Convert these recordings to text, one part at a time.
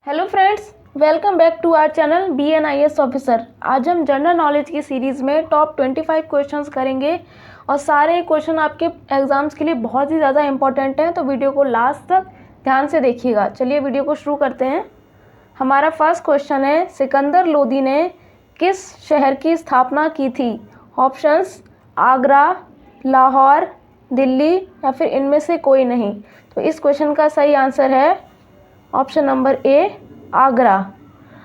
Hello friends, welcome back to our channel BNIS officer. आज हम general knowledge की series में टॉप 25 क्वेश्चंस करेंगे और सारे क्वेश्चन आपके एग्जाम्स के लिए बहुत ही ज़्यादा इंपॉर्टेंट हैं, तो वीडियो को लास्ट तक ध्यान से देखिएगा। चलिए वीडियो को शुरू करते हैं। हमारा फर्स्ट क्वेश्चन है, सिकंदर लोदी ने किस शहर की स्थापना की थी? ऑप्शंस आगरा, लाहौर, दिल्ली या फिर इनमें से कोई नहीं। तो इस क्वेश्चन का सही आंसर है ऑप्शन नंबर ए, आगरा।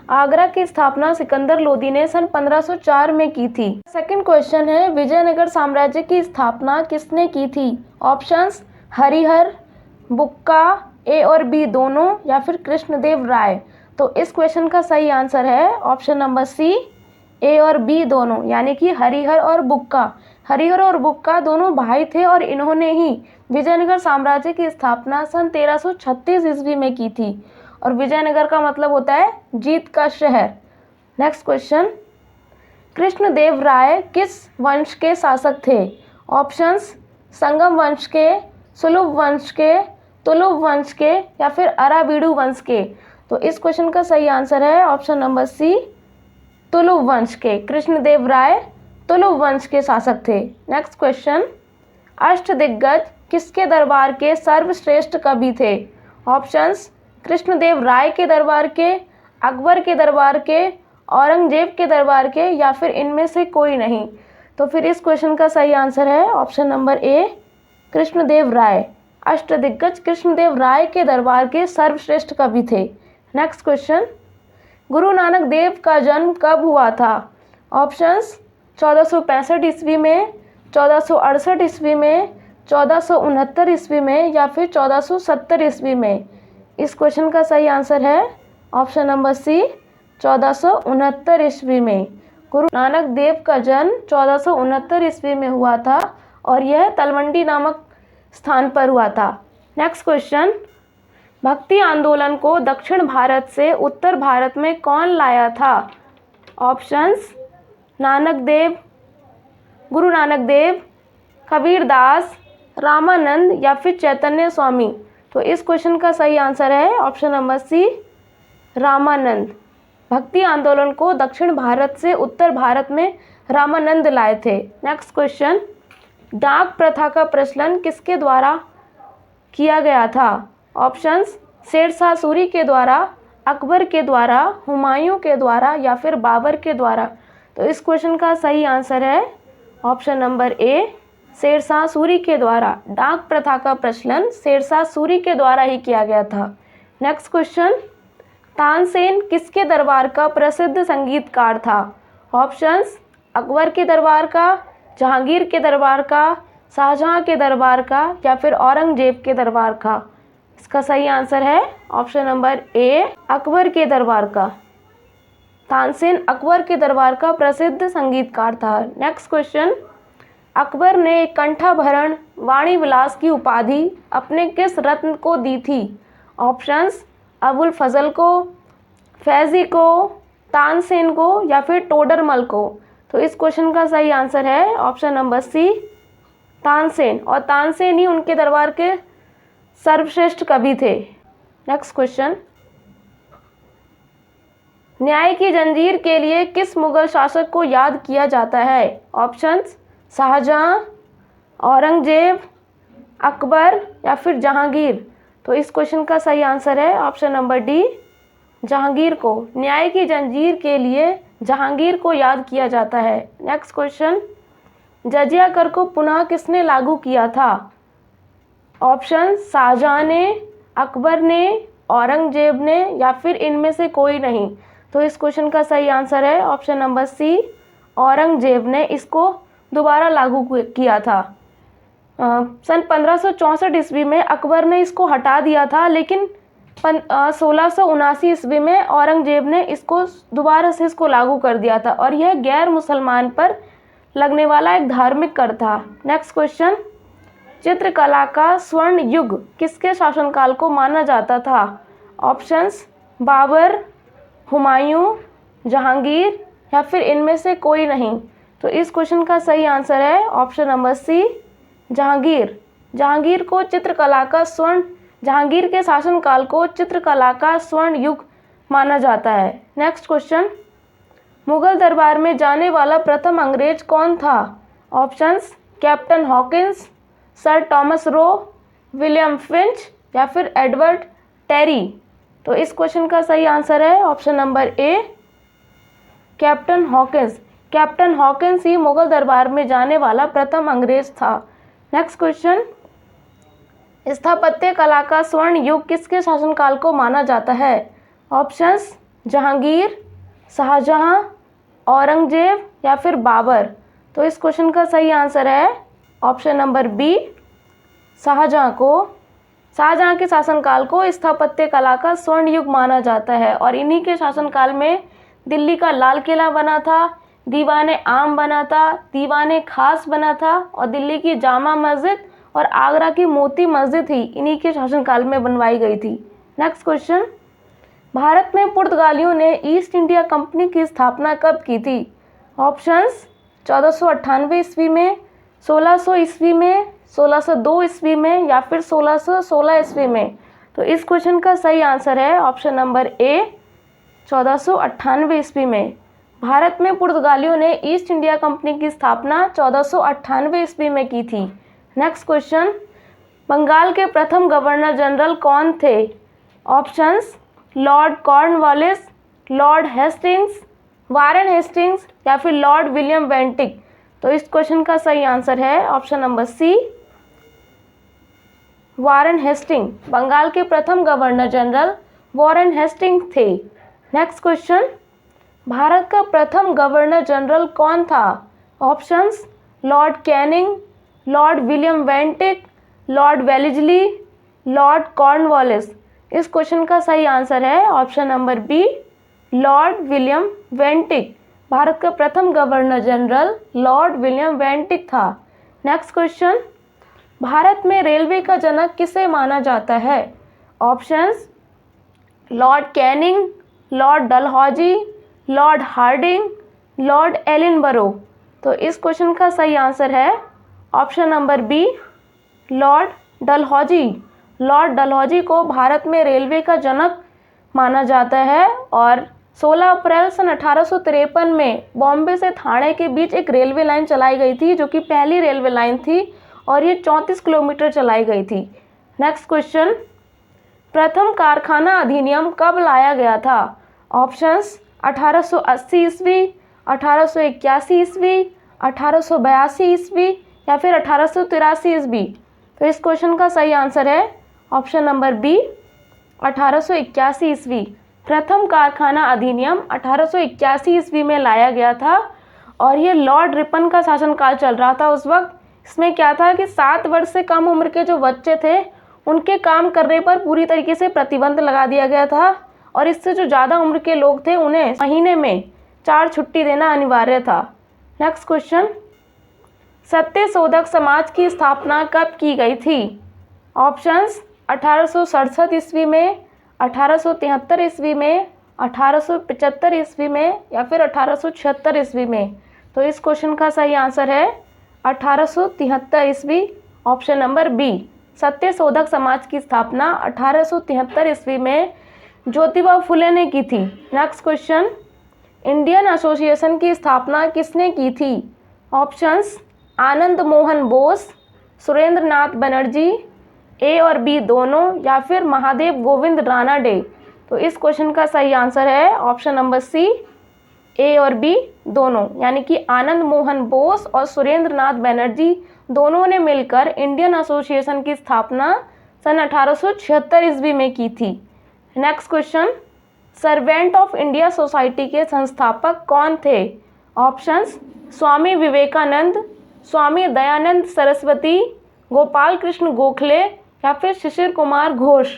आगरा की स्थापना सिकंदर लोदी ने सन 1504 में की थी। सेकंड क्वेश्चन है, विजयनगर साम्राज्य की स्थापना किसने की थी? ऑप्शंस हरिहर, बुक्का, ए और बी दोनों या फिर कृष्णदेव राय। तो इस क्वेश्चन का सही आंसर है ऑप्शन नंबर सी, ए और बी दोनों, यानी कि हरिहर और बुक्का। हरिहर और बुक्का दोनों भाई थे और इन्होंने ही विजयनगर साम्राज्य की स्थापना सन 1336 ईस्वी में की थी। और विजयनगर का मतलब होता है जीत का शहर। नेक्स्ट क्वेश्चन, कृष्णदेव राय किस वंश के शासक थे? ऑप्शंस संगम वंश के, सुलभ वंश के, तुलुव वंश के या फिर अराबीडू वंश के। तो इस क्वेश्चन का सही आंसर है ऑप्शन नंबर सी, तुलुव वंश के। कृष्णदेव राय तुलुव वंश के शासक थे। नेक्स्ट क्वेश्चन, अष्टदिग्गज किसके दरबार के सर्वश्रेष्ठ कवि थे? ऑप्शंस कृष्णदेव राय के दरबार के, अकबर के दरबार के, औरंगजेब के दरबार के या फिर इनमें से कोई नहीं। तो फिर इस क्वेश्चन का सही आंसर है ऑप्शन नंबर ए, कृष्णदेव राय। अष्टदिग्गज कृष्णदेव राय के दरबार के सर्वश्रेष्ठ कवि थे। नेक्स्ट क्वेश्चन, गुरु नानक देव का जन्म कब हुआ था? ऑप्शंस 1465 ईस्वी में, 1468 ईस्वी में, 1469 ईस्वी में या फिर 1470 ईस्वी में। इस क्वेश्चन का सही आंसर है ऑप्शन नंबर सी, 1469 ईस्वी में। गुरु नानक देव का जन्म 1469 ईस्वी में हुआ था और यह तलवंडी नामक स्थान पर हुआ था। नेक्स्ट क्वेश्चन, भक्ति आंदोलन को दक्षिण भारत से उत्तर भारत में कौन लाया था? ऑप्शंस नानक देव, गुरु नानक देव, कबीर दास, रामानंद या फिर चैतन्य स्वामी। तो इस क्वेश्चन का सही आंसर है ऑप्शन नंबर सी, रामानंद। भक्ति आंदोलन को दक्षिण भारत से उत्तर भारत में रामानंद लाए थे। नेक्स्ट क्वेश्चन, डाक प्रथा का प्रचलन किसके द्वारा किया गया था? ऑप्शंस शेरशाह सूरी के द्वारा, अकबर के द्वारा, हुमायूं के द्वारा या फिर बाबर के द्वारा। तो इस क्वेश्चन का सही आंसर है option number A, Sher Shah Suri के द्वारा। डाक प्रथा का प्रचलन शेरशाह सूरी के द्वारा ही किया गया था। नेक्स्ट क्वेश्चन, तानसेन किसके दरबार का प्रसिद्ध संगीतकार था? ऑप्शंस अकबर के दरबार का, जहांगीर के दरबार का, शाहजहां के दरबार का या फिर औरंगजेब के दरबार का। इसका सही आंसर है ऑप्शन नंबर ए, अकबर के दरबार का। तानसेन अकबर के दरबार का प्रसिद्ध संगीतकार था। नेक्स्ट क्वेश्चन, अकबर ने कंठाभरण वाणी विलास की उपाधि अपने किस रत्न को दी थी? ऑप्शंस अबुल फजल को, फैजी को, तानसेन को या फिर टोडरमल को। तो इस क्वेश्चन का सही आंसर है ऑप्शन नंबर सी, तानसेन। और तानसेन ही उनके दरबार के सर्वश्रेष्ठ कवि थे। नेक्स्ट क्वेश्चन, न्याय की जंजीर के लिए किस मुगल शासक को याद किया जाता है? ऑप्शंस शाहजहां, औरंगजेब, अकबर या फिर जहांगीर। तो इस क्वेश्चन का सही आंसर है ऑप्शन नंबर डी, जहांगीर को। न्याय की जंजीर के लिए जहांगीर को याद किया जाता है। नेक्स्ट क्वेश्चन, जजिया कर को पुनः किसने लागू किया था? ऑप्शन शाहजहां ने, अकबर ने, औरंगजेब ने या फिर इनमें से कोई नहीं। तो इस क्वेश्चन का सही आंसर है ऑप्शन नंबर सी, औरंगजेब ने इसको दोबारा लागू किया था। सन 1564 ईस्वी में अकबर ने इसको हटा दिया था, लेकिन 1679 ईस्वी में औरंगजेब ने इसको दोबारा से इसको लागू कर दिया था और यह गैर मुसलमान पर लगने वाला एक धार्मिक कर था। नेक्स्ट क्वेश्चन, चित्रकला का स्वर्ण युग किसके शासनकाल को माना जाता था? ऑप्शंस बाबर, हुमायूं, जहांगीर या फिर इनमें से कोई नहीं। तो इस क्वेश्चन का सही आंसर है option number C, Jahangir. Jahangir को चित्रकला का स्वर्ण जहांगीर के शासनकाल को चित्रकला का स्वर्ण युग माना जाता है। नेक्स्ट क्वेश्चन, मुगल दरबार में जाने वाला प्रथम अंग्रेज कौन था? Options, captain Hawkins, sir Thomas Roe, William Finch या फिर एडवर्ड टेरी। तो इस क्वेश्चन का सही आंसर है option number A, captain Hawkins. Captain Hawkins ही मुगल दरबार में जाने वाला प्रथम अंग्रेज था। नेक्स्ट क्वेश्चन, स्थापत्य कला का स्वर्ण युग किसके शासनकाल को माना जाता है? ऑप्शंस, जहांगीर, शाहजहां, औरंगजेब या फिर बाबर। तो इस क्वेश्चन का सही आंसर है ऑप्शन नंबर बी, शाहजहां के शासनकाल को स्थापत्य कला का स्वर्ण युग माना जाता है और इन्हीं के शासनकाल में दिल्ली का लाल किला बना था, दीवाने आम बना था, दीवाने खास बना था और दिल्ली की जामा मस्जिद और आगरा की मोती मस्जिद ही इन्हीं के शासनकाल में बनवाई गई थी। नेक्स्ट क्वेश्चन, भारत में पुर्तगालियों ने ईस्ट इंडिया कंपनी की स्थापना कब की थी? ऑप्शंस, 1498 ईस्वी में, 1600 ईस्वी में, 1602 ईस्वी में या फिर 1616 ईस्वी में। तो इस क्वेश्चन का सही आंसर है ऑप्शन नंबर ए, 1498 ईस्वी में। भारत में पुर्तगालियों ने ईस्ट इंडिया कंपनी की स्थापना 1498 ईस्वी में की थी। नेक्स्ट क्वेश्चन, बंगाल के प्रथम गवर्नर जनरल कौन थे? Options, Lord Cornwallis, Lord Hastings, Warren Hastings या फिर लॉर्ड विलियम बेंटिक। तो इस क्वेश्चन का सही आंसर है option number C, Warren Hasting. Bengal के प्रथम गवर्नर जनरल वारेन हेस्टिंग थे। नेक्स्ट क्वेश्चन, भारत का प्रथम गवर्नर जनरल कौन था? Options, Lord Canning, Lord William Bentinck, Lord Wellesley, Lord Cornwallis. इस क्वेश्चन का सही आंसर है option number B, Lord William Bentinck. Bharat का प्रथम governor general Lord William Bentinck था। नेक्स्ट क्वेश्चन, भारत में रेलवे का जनक किसे माना जाता है? Options, Lord Canning, lord Dalhousie, lord Hardinge, lord Ellenborough. तो इस क्वेश्चन का सही आंसर है option number B, lord Dalhousie. Lord Dalhousie को भारत में रेलवे का जनक माना जाता है और 16 अप्रैल सन 1853 में बॉम्बे से ठाणे के बीच एक रेलवे लाइन चलाई गई थी जो कि पहली रेलवे लाइन थी और ये 34 किलोमीटर चलाई गई थी। नेक्स्ट क्वेश्चन, प्रथम कारखाना अधिनियम कब लाया गया था? ऑप्शंस, 1880 ईस्वी, 1881 ईस्वी, 1882 ईस्वी या फिर 1883 ईस्वी। तो इस क्वेश्चन का सही आंसर है ऑप्शन नंबर बी, 1881 ईस्वी। प्रथम कारखाना अधिनियम 1881 ईस्वी में लाया गया था और ये लॉर्ड रिपन का शासनकाल चल रहा था उस वक्त। इसमें क्या था कि 7 वर्ष से कम उम्र के जो बच्चे थे उनके काम करने पर पूरी तरीके से प्रतिबंध लगा दिया गया था और इससे जो ज़्यादा उम्र के लोग थे उन्हें महीने में 4 छुट्टी देना अनिवार्य था। नेक्स्ट क्वेश्चन, सत्यशोधक समाज की स्थापना कब की गई थी? ऑप्शंस, 1867 ईस्वी में, 1873 ईस्वी में, 1875 ईस्वी में या फिर 1876 ईस्वी में। तो इस क्वेश्चन का सही आंसर है 1873 ईस्वी, option number B. Satyashodhak Samaj की स्थापना 1873 ईस्वी में ज्योतिबा फुले ने की थी। नेक्स्ट क्वेश्चन, इंडियन एसोसिएशन की स्थापना किसने की थी? ऑप्शंस, आनंद मोहन बोस, सुरेंद्र नाथ बनर्जी, ए और बी दोनों या फिर महादेव गोविंद रानाडे। तो इस क्वेश्चन का सही आंसर है ऑप्शन नंबर सी, ए और बी दोनों, यानी कि आनंद मोहन बोस और सुरेंद्र नाथ बनर्जी दोनों ने मिलकर इंडियन एसोसिएशन की स्थापना सन 1876 ईस्वी में की थी। Next question, servant of India society के संस्थापक कौन थे? ऑप्शंस, स्वामी विवेकानंद, स्वामी दयानंद सरस्वती, गोपाल कृष्ण गोखले या फिर शिशिर कुमार घोष।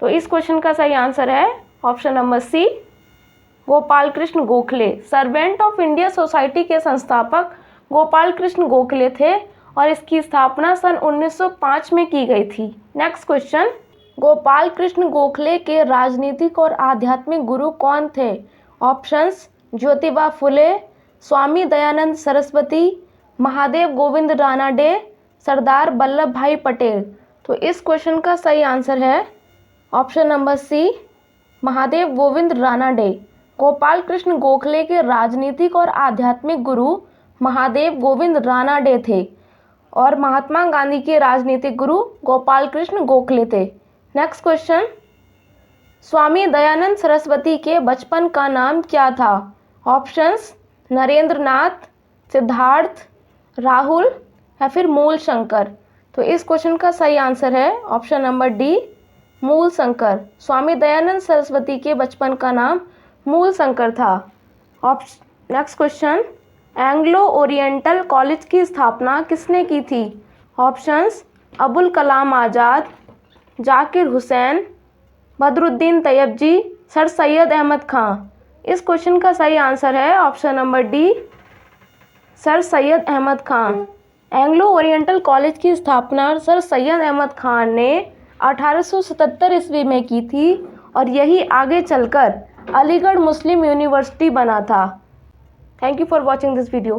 तो इस क्वेश्चन का सही आंसर है option number C, Gopal Krishna Gokhale. Servant of India society के संस्थापक गोपाल कृष्ण गोखले थे और इसकी स्थापना सन 1905 में की गई थी। नेक्स्ट क्वेश्चन, गोपाल कृष्ण गोखले के राजनीतिक और आध्यात्मिक गुरु कौन थे? ऑप्शंस, ज्योतिबा फुले, स्वामी दयानंद सरस्वती, महादेव गोविंद रानाडे, सरदार वल्लभ भाई पटेल। तो इस क्वेश्चन का सही आंसर है option number C, Mahadev Govind Ranade. Gopal Krishna Gokhale के राजनीतिक और आध्यात्मिक गुरु महादेव गोविंद रानाडे थे और महात्मा गांधी के राजनीतिक गुरु गोपाल कृष्ण गोखले थे। नेक्स्ट क्वेश्चन, स्वामी दयानंद सरस्वती के बचपन का नाम क्या था? ऑप्शंस नरेंद्र नाथ, सिद्धार्थ, राहुल या फिर मूल शंकर। तो इस क्वेश्चन का सही आंसर है ऑप्शन नंबर डी, मूल शंकर। स्वामी दयानंद सरस्वती के बचपन का नाम मूल शंकर था। Next question, Anglo Oriental college की स्थापना किसने की थी? Options Abul Kalam Azad, Zakir Hussain, Badruddin Tyabji, sir Syed Ahmad Khan. इस क्वेश्चन का सही आंसर है option number D, sir Syed Ahmed Khan. Anglo Oriental college की स्थापना सर सैयद अहमद खान ने 1877 ईस्वी में की थी और यही आगे चलकर अलीगढ़ मुस्लिम यूनिवर्सिटी बना था। Thank you for watching this video.